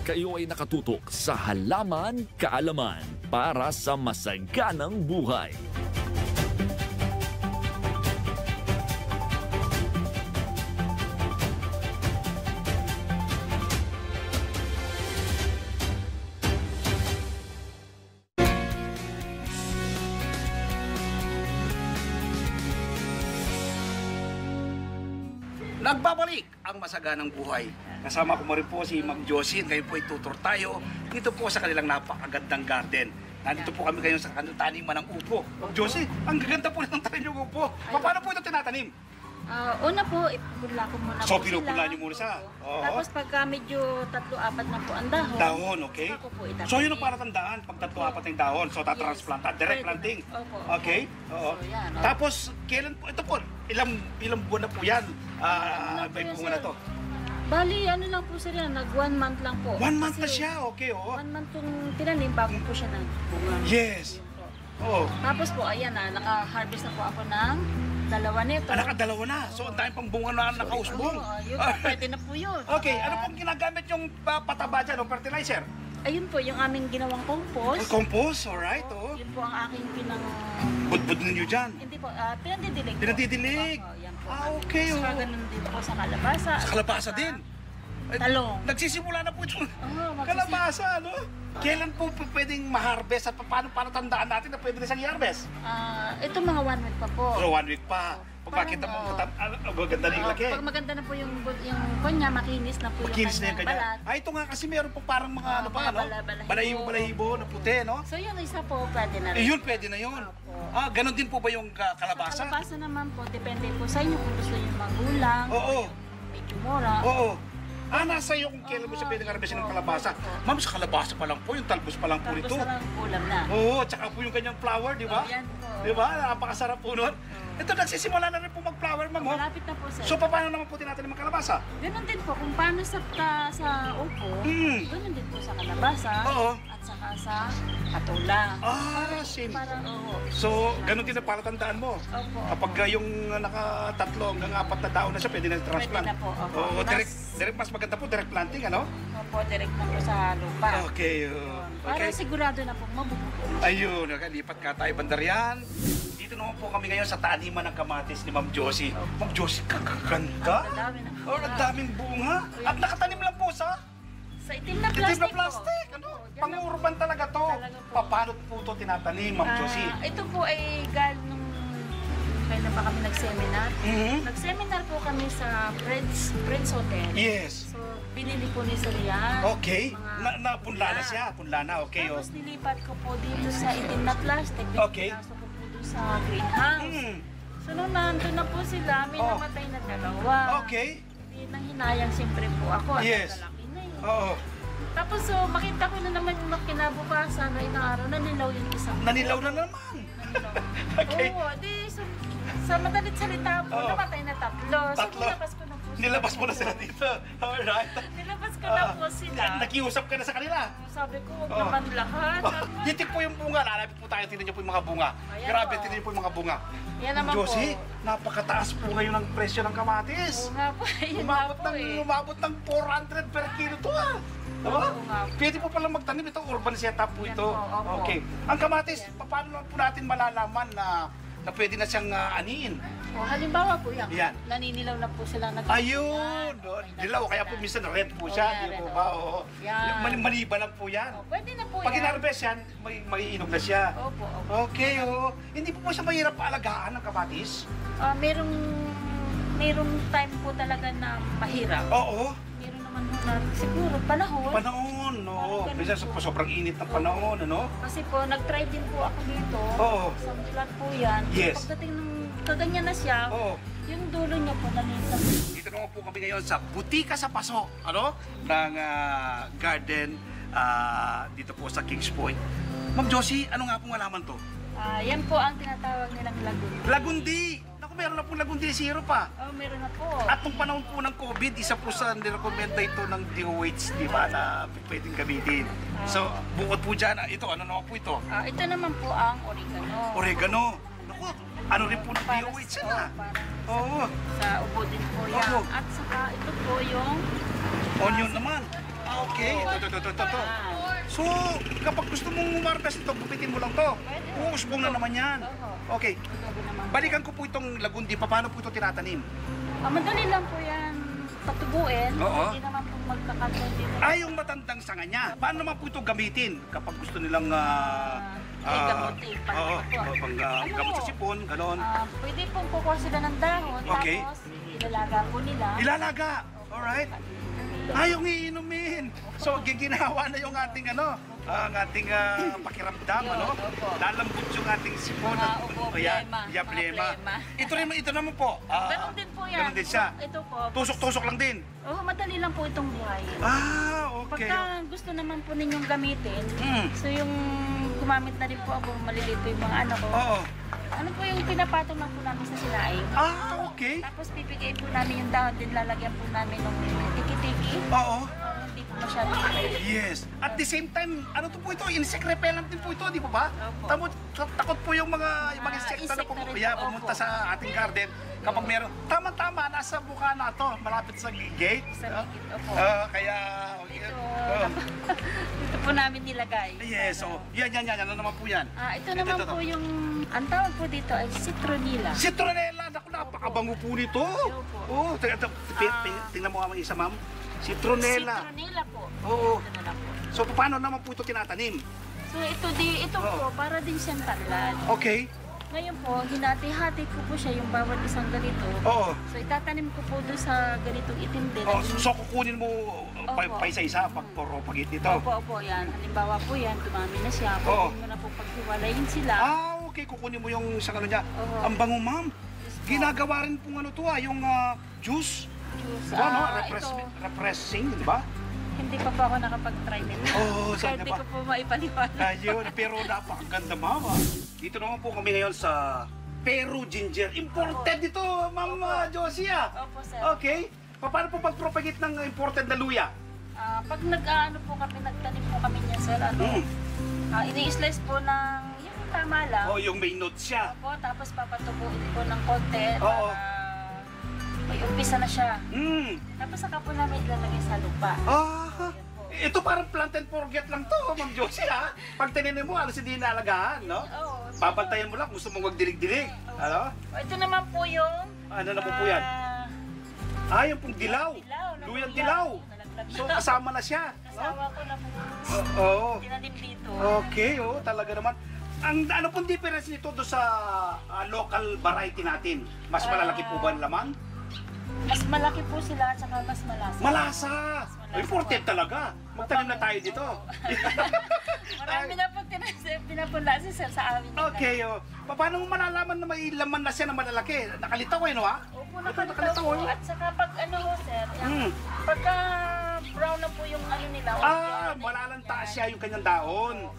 kayo ay nakatutok sa Halaman Kaalaman para sa masaganang buhay. Nagbabalik ang masaganang buhay. Kasama ko rin po si Ma'am Josie. Ngayon po itutur tayo dito po sa kanilang napakagandang garden. Nandito po kami ngayon sa taniman ng upo. Ma'am Josie, ang gaganda po ng tanim yung upo. Paano po ito tinatanim? Una po, ipupula ko muna So, po pinupula sila. niyo muna siya? Oo. Tapos pagka medyo 3-4 na po ang dahon. Dahon, okay? Saka ko po itatanim. So, yun ang para tandaan. Pag 3-4 yung dahon, so tatransplantan. Direct Pwede. planting. Opo. Okay? Oo. So, yan. Tapos, kailan po? Ito po, ilang buwan na po yan? May po yan, bunga na sir? to. Bali, ano lang po sir yan, nag 1 month lang po. 1 month na Kasi siya, okay, oo. 1 month yung tinanim bago po siya nagbunga. Yes. Yun po. Oo. Tapos po, ayan naka-harvest na po ako ng 2 nito. Nakadalawa na. So, ang dami pang bunga na nakausbong. Yun po, pwede na po yun. Okay, ano pong ginagamit yung pataba dyan o fertilizer? Ayun po, yung aming ginawang compost. Compost, alright, Oo, oh. Yun po ang aking Budbud ninyo dyan. Hindi po, pinandidilig po. Pinandidilig? Oo, yan po. Okay, oh. Saka ganun din po sa kalabasa. Sa kalabasa din. Ay, Talong. Nagsisimula na po ito. Oo, Kalabasa, ano? Kailan po pwedeng ma-harvest at paano tandaan natin na pwede na siyang i-harvest? Ito mga 1 week pa po. So, 1 week pa. Pag makita mo, maganda na yung laki. Pag maganda na po yung kanya, makinis na po yung Makinis na yung kanyang kanya. balat. Ay, ito nga kasi meron po parang mga ano pa, mga ano? Balahibo na puti, no? So yung isa po, pwede na rin. Yun, pwede na yun. Opo. Ganon din po ba yung Sa kalabasa? kalabasa naman po, depende po sa inyo kung gusto nyo magulang, Oo. medyo mura. Oo. Nasa iyo kung kailan mo siya pwedeng harvestin ng kalabasa. Ma'am, sa kalabasa pa lang po, yung talbos pa lang po Tapos nito. na lang ulam na. Oo, tsaka po yung kanyang flower, di ba? Yan po. Di ba? Napakasarap po nun. Ito, nagsisimula na rin po mag-flower, ma'am. Oh. Malapit na po sir. So, paano naman po tinatin ng kalabasa? Ganun din po, kung paano sa upo, ganun din po sa kalabasa, Oo. at saka sa patula. Same. Parang, oo. So, ganun din na para tandaan mo. Opo. Kapag yung naka-3 hanggang 4 na taon na siya, pwede na transplant. Pwede na po, opo. Oo, direct, mas maganda po, direct planting, ano? Opo, direct na po sa lupa. Okay, Para okay. sigurado na po mabubuo. Ayun, nakalipat ka tayo bandarian. Dito naman po kami ngayon sa taniman ng kamatis ni Ma'am Josie. Ma'am Josie, kagaganda. Ang dami na po. Ang daming bunga. At nakatanim lang po sa Sa itim na itim plastic na plastic. po. Ano? Oo, dyan lang. Pang-urban talaga to. Talaga po. Paano po ito tinatanim, Ma'am Josie? Ito po ay galing nung kailan pa kami nag-seminar. Mhm. Nag-seminar po kami sa Friends Hotel. Yes. So, binili po ni Sir yan. Okay. Mga Punla na pula. siya. Punla na, okay. Tapos nilipat ko po dito sa itim na plastic. Okay. Pinasok ko po doon sa greenhouse. So, nung nandun na po sila, may Oh. namatay na 2. Okay. Hindi nang hinayang siyempre po ako. At Yes. lalaki na yun. Oo. Tapos so, makita ko na naman yung kinabukasan na ilang araw, nanilaw yung isang Nanilaw na naman. Okay. Oo, di sa madalit salita po, Oo. namatay na 3. So, 3. nilabas ko na po sila. Nilabas mo na sila dito. Alright. Nilabas ko na po sila. Nakiusap ka na sa kanila. Sabi ko, huwag Oo. naman lahat. Sabi ko, Dito po yung bunga. Lalapit po tayo. Tingnan niyo po yung mga bunga. Ayan Grabe, po. tingnan niyo po yung mga bunga. Yan naman Josie, po. napakataas po ngayon ang presyo ng kamatis. Oo nga po, yun nga po Umabot ng 400 per kilo to ah. Diba? Oo nga po. Pwede po palang magtanim. Ito, urban setup po Yan ito. po, opo. Okay. Ang kamatis, paano naman po natin malalaman na pwede na siyang aniin? O, halimbawa po yan, Yan. naninilaw na po sila. Ayun! Dilaw, kaya po minsan red po siya. Oo, Di yan, po red, ba? oo. Oo. Yan. Maliba lang po yan. O, pwede na po Pag yan. in-harvest yan, maiinog na siya. Opo, opo. Okay, oo. Hindi po siya mahirap paalagaan ng kamatis? Merong time po talaga na mahirap. Oo. Meron naman po na siguro panahon. Panahon, oo. Parang ganun Minsan po. sobrang init ng panahon, ano? Kasi po, nag-try din po ako dito. Oo. Sa plant po yan. Yes. Pagdating ng kaganyan na siya, Oo. yung dulo niya po nalitan. Dito naman po kami ngayon sa Butika sa Paso, ano? Ng garden dito po sa Kings Point. Ma'am Josie, ano nga pong alaman to? Yan po ang tinatawag nilang lagoon. Lagundi! Naku, meron na po Lagundi Zero pa. Oh, meron na po. At nung panahon po ng COVID, isa po sa nirekomenda ito ng DOH, di ba, na pwedeng gamitin. So, bukod po dyan, ito, ano naman po ito? Ito naman po ang oregano. Oregano. Naku, ano rin po ng Para DOH sa- yan ah. para Oo. Sa ubo din po yan. Opo. At saka ito po yung Onion naman. Okay, ito. So, kapag gusto mong umargas ito, gupitin mo lang to. Uusbong na naman yan. Okay, balikan ko po itong lagundi. Paano po ito tinatanim? Madali lang po yan patubuin. Oo. Hindi naman po magkakantong dito. Yung matandang sanga niya. Paano naman po ito gamitin kapag gusto nilang gamutin. gamot sa sipon, ganon. Pwede pong kukuha sila ng dahon. Okay. Tapos ilalaga po nila. Ilalaga. Alright. Yung iinumin. So, giginawa na yung ating ang ating pakiramdam, lalambot yung ating sipon. Yablema. Ito naman po. Ganon din po yan. Ganon din siya. Ito po. Tusok-tusok lang din. Madali lang po itong buhay. Okay. Pagka gusto naman po ninyong gamitin, Mm. so yung gumamit na rin po ako, malilito yung mga anak ko. Oo. Ano po yung pinapatong lang po namin sa sinaing. Okay. Tapos bibigay po namin yung dahon din, lalagyan po namin ng tiki-tiki. Oo. Hindi po masyado. Yes. At the same time, ano to po ito? Insect repellent din po ito, di po ba? Opo. Takot po yung mga insekta na insect na rin pumunta po. sa ating garden. Kapag meron, tama, nasa buka na to, malapit sa gate. Sa gigit, opo. Kaya, Dito, oh. dito po namin nilagay. Yes, so, yan, ano naman po yan? Ito naman po yung, ang tawag po dito ay citronella. Citronella, naku, napakabango po nito. Opo. Tingnan mo nga isa, ma'am. Citronella. Citronella po. Oo. Ito na lang po. So, paano naman po ito tinatanim? So ito po, para din siyang tanlad. Okay. Ngayon po, hinati-hati ko po siya yung bawat isang ganito. Oo. So itatanim ko po doon sa ganitong itim din. So, kukunin mo Opo. pa isa-isa pag-propagate nito. Opo, yan. Halimbawa po yan, dumami na siya. Oo. Pwede mo na po paghiwalayin sila. Okay. Kukunin mo yung sa niya. Oo. Ang bango, ma'am. Ginagawa rin pong yung juice. Juice. Diba, no? Ito, Refreshing, di ba? hindi pa po ako nakapag-try nito. Oo, Kaya sana hindi ba? ko po maipaliwanag. Ayun, pero napakaganda, ma'am. Dito naman po kami ngayon sa Peru ginger. Imported ito, ma'am Josie. Opo, sir. Okay. Paano po pag-propagate ng imported na luya? Pag nag-ano po kami, nagtanim po kami niya, sir, ini-slice po ng yung tama lang. Yung may notes siya. Opo, tapos papatubuin po ng konti Oo. para may umpisa na siya. Tapos saka po namin ilalagay sa lupa. Ito parang plant and forget lang to, ma'am Josie, ha? Pag tinanim mo, alas hindi inaalagaan, no? Oo. Babantayan mo lang, gusto mong magdilig-dilig. Ano? Ito naman po yung... Ano na po yan? Yung pong dilaw. Luyang dilaw. So, kasama na siya. Kasawa ko na po. Oo. Tinanim dito. Okay, talaga naman. Ang ano pong difference nito do sa local variety natin? Mas malalaki po ba ang laman? Mas malaki po sila at saka mas malasa. Malasa! Important talaga. Magtanim na tayo dito. Marami na po pinapunla si sir sa amin. Okay, paano mo malalaman na may laman na siya na malalaki? Nakalitaw no ha? Opo, nakalitaw po. At saka pag sir, pagka brown na po yung nila. Malalanta siya yung kanyang dahon.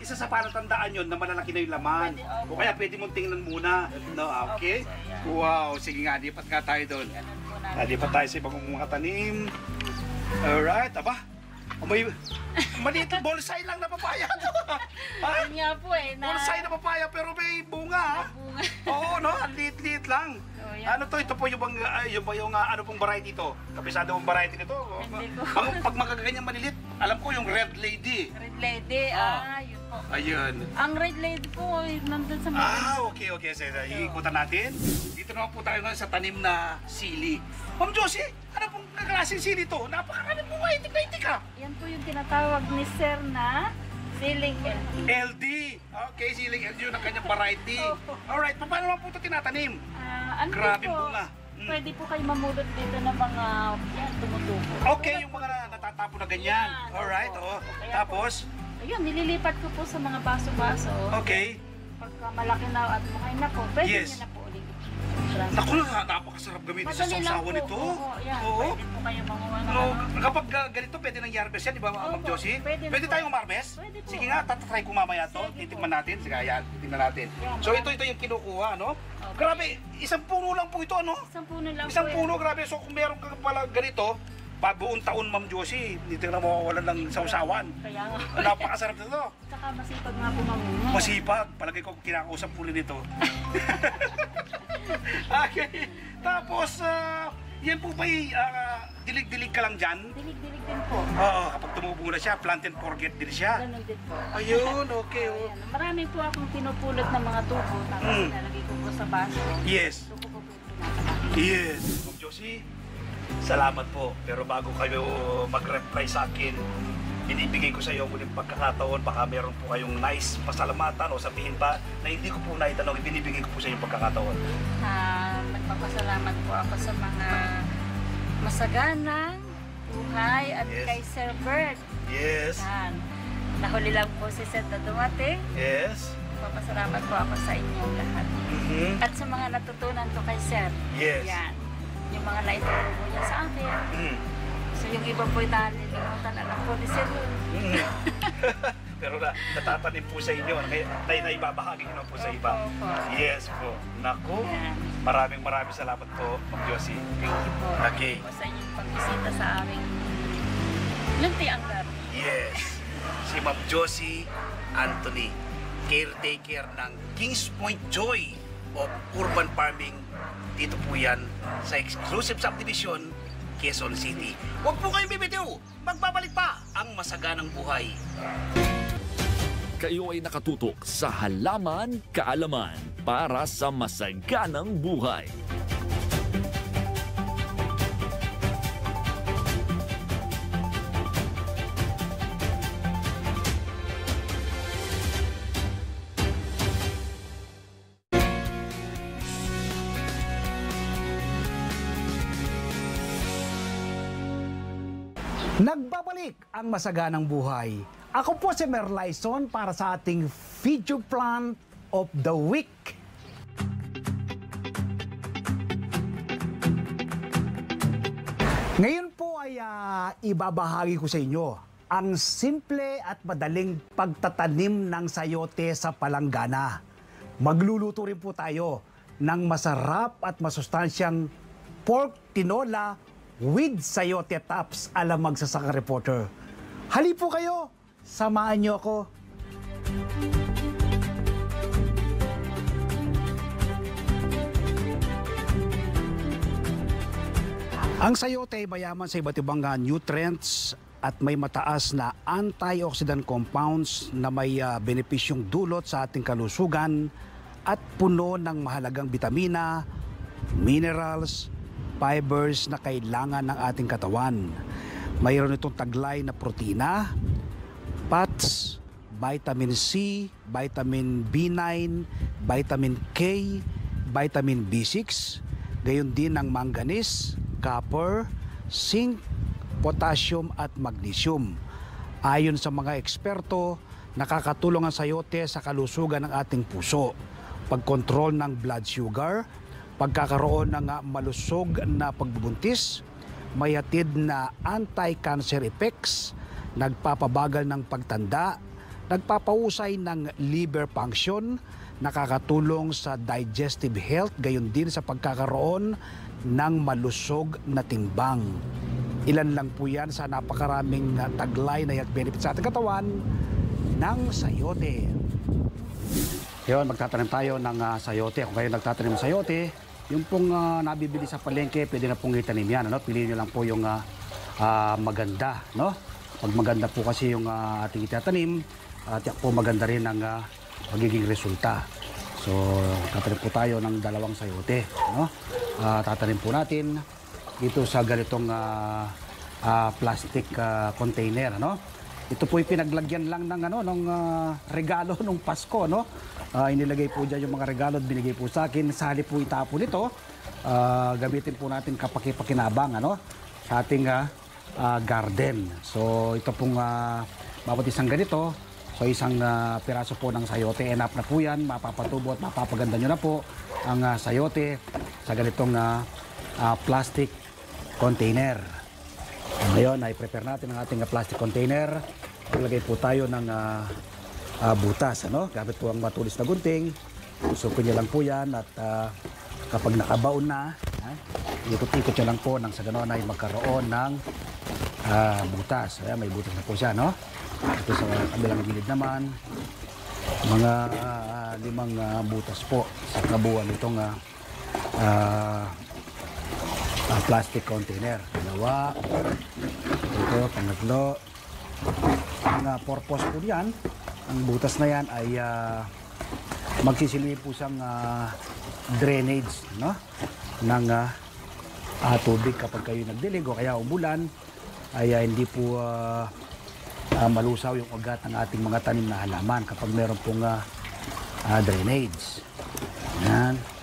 Isa sa palatandaan yun na malalaki na yung laman. O kaya pwede mong tingnan muna. No, okay? Wow, sige nga, lipat nga tayo doon. Lipat tayo sa ibang mga tanim. Alright, aba. May maliit bonsai lang na papaya. Yun nga po Bonsai na papaya pero may bunga. Oo, no? Ang liit-liit lang. Ano to? Ito po yung ano pong variety ito? Kapisado mong variety nito? Hindi ko. Pag magaganyan malilit, alam ko yung Red Lady. Red Lady, yun po. Ayun. Ang Red Lady po, nandun sa mga... Okay. Sige, iikutan natin. Dito naman po tayo ngayon sa tanim na sili. Ma'am Josie, ano pong kaklaseng sili to? Napakakanin mo nga, itik ka. Yan po yung tinatawag ni Sir na Siling LD. Okay, siling LD yun ang kanyang variety. Alright, paano naman po ito tinatanim? Ano Grabe po, bunga. pwede po kayo mamulot dito ng mga tumutubo. Okay, yung mga natatapo na ganyan. Alright, Tapos? Ayun, nililipat ko po sa mga baso-baso. Okay. Pagka malaki na at mukhay na po, pwede Yes. nyo na po ulit. Naku, napakasarap gamitin sa Madali lang sausawan po. nito. Yan, Oo. pwede po kayo manguha na. Kapag ganito, pwede nang i-harvest yan, di ba, Ma'am Opo, Josie? pwede na po. tayong umarbest? Pwede po. Sige nga, tatry ko mamaya to. Sige po. Titikman natin. Sige, ayan, titikman natin. Yan, So, ito yung kinukuha, no? Okay. Grabe, isang puno lang po ito, no? Isang puno lang Isang po puno, grabe. So, kung meron ka pala ganito, buong taon, Ma'am Josie, hindi na mawawalan ng sausawan. Kaya nga. Napakasarap nito. Saka masipag nga po manguha. Masipag. Palagay ko kinakausap po nito. Okay. Tapos, Yan po ba'y dilig-dilig ka lang dyan? Dilig-dilig din po. Oo, kapag tumubo na siya, plant and forget din siya. Ganun din po. Ayun, okay. Oh. Ayan. Marami po akong pinupulot ng mga tubo, tapos nilalagay ko po sa baso. Yes. Tubo ko po pinapalaki. Yes. Ma'am Josie, salamat po. Pero bago kayo mag-reply sa akin, binibigay ko sa iyo muling pagkakataon. Baka meron po kayong nice pasalamatan o sabihin pa na hindi ko po naitanong. Binibigay ko po sa iyo pagkakataon. Nagpapasalamat po ako sa mga masaganang buhay at Yes. kay Sir Bert. Yes. Yan. Nahuli lang po si Sir na dumating. Yes. Papasalamat po ako sa inyong lahat. Mhm. At sa mga natutunan ko kay Sir. Yes. Yan. Yung mga naituro po niya sa akin. Mhm. So yung iba po nalilimutan na lang po ni Sir. Mhm. Pero natatanim po sa inyo. Kaya naibabahagi nyo po sa iba. Opo. Yes po. Naku. Yan. Maraming salamat po, Ma'am Josie. Thank you po. Okay. Po sa inyong pagbisita sa aming luntiang garden. Yes. Si Ma'am Josie Anthony, caretaker ng Kings Point Joy of Urban Farming. Dito po yan sa exclusive subdivision, Quezon City. Huwag po kayong bibitiw. Magbabalik pa ang masaganang buhay. Kayo ay nakatutok sa Halaman Kaalaman para sa masaganang buhay. Nagbabalik ang masaganang buhay. Ako po si Merlyson para sa ating Feature Plant of the Week. Ngayon po ay ibabahagi ko sa inyo ang simple at madaling pagtatanim ng sayote sa palanggana. Magluluto rin po tayo ng masarap at masustansyang pork tinola with sayote tops ala Magsasaka Reporter. Hali po kayo, samahan niyo ako. Ang sayote ay mayaman sa iba't ibang nutrients at may mataas na antioxidant compounds na may benepisyong dulot sa ating kalusugan at puno ng mahalagang bitamina, minerals, fibers na kailangan ng ating katawan. Mayroon itong taglay na protina, fats, vitamin C, vitamin B9, vitamin K, vitamin B6, gayon din ang manganese, copper, zinc, potassium at magnesium. Ayon sa mga eksperto, nakakatulong ang sayote sa kalusugan ng ating puso, pagkontrol ng blood sugar, pagkakaroon ng malusog na pagbubuntis, may hatid na anti-cancer effects, nagpapabagal ng pagtanda, nagpapausay ng liver function, nakakatulong sa digestive health, gayon din sa pagkakaroon ng malusog na timbang. Ilan lang po yan sa napakaraming taglay na health benefits sa ating katawan ng sayote. Yun, magtatanim tayo ng sayote. Kung kayo nagtatanim ng sayote, yung pong nabibili sa palengke, pwede na pong itanim yan. Ano? Piliin nyo lang po yung maganda. No? Pag maganda po kasi yung ating itatanim, tiyak po maganda rin ang magiging resulta. So, tatanim po tayo ng 2 sayote. No? Tatanim po natin dito sa ganitong plastic container. Ano? Ito po pinaglagyan lang ng regalo nung Pasko. No? Inilagay po dyan yung mga regalo at binigay po sa akin. Sali po itapon ito. Gamitin po natin kapaki-pakinabang sa ating garden. So ito pong bawat isang ganito. So isang piraso po ng sayote. Enough na po yan. Mapapatubo at mapapaganda nyo na po ang sayote sa ganitong plastic container. Ngayon ay prepare natin ang ating plastic container. Ilagay po tayo ng butas. Gamit po ang matulis na gunting. Usupin nyo lang po yan at kapag nakabaon na, ikot-ikot nyo lang po nang sa ganoon ay magkaroon ng butas. Ayan, may butas na po siya. Ito sa kabilang gilid naman, mga 5 butas po sa kabuuan itong plastic container. Dalawa. Ito, pangatlo. Ang purpose po yan, ang butas na yan ay magsisilbi po siyang drainage, no? Ng tubig kapag kayo nagdilig o kaya umulan ay hindi po malusaw yung ugat ng ating mga tanim na halaman kapag meron pong drainage. Yan.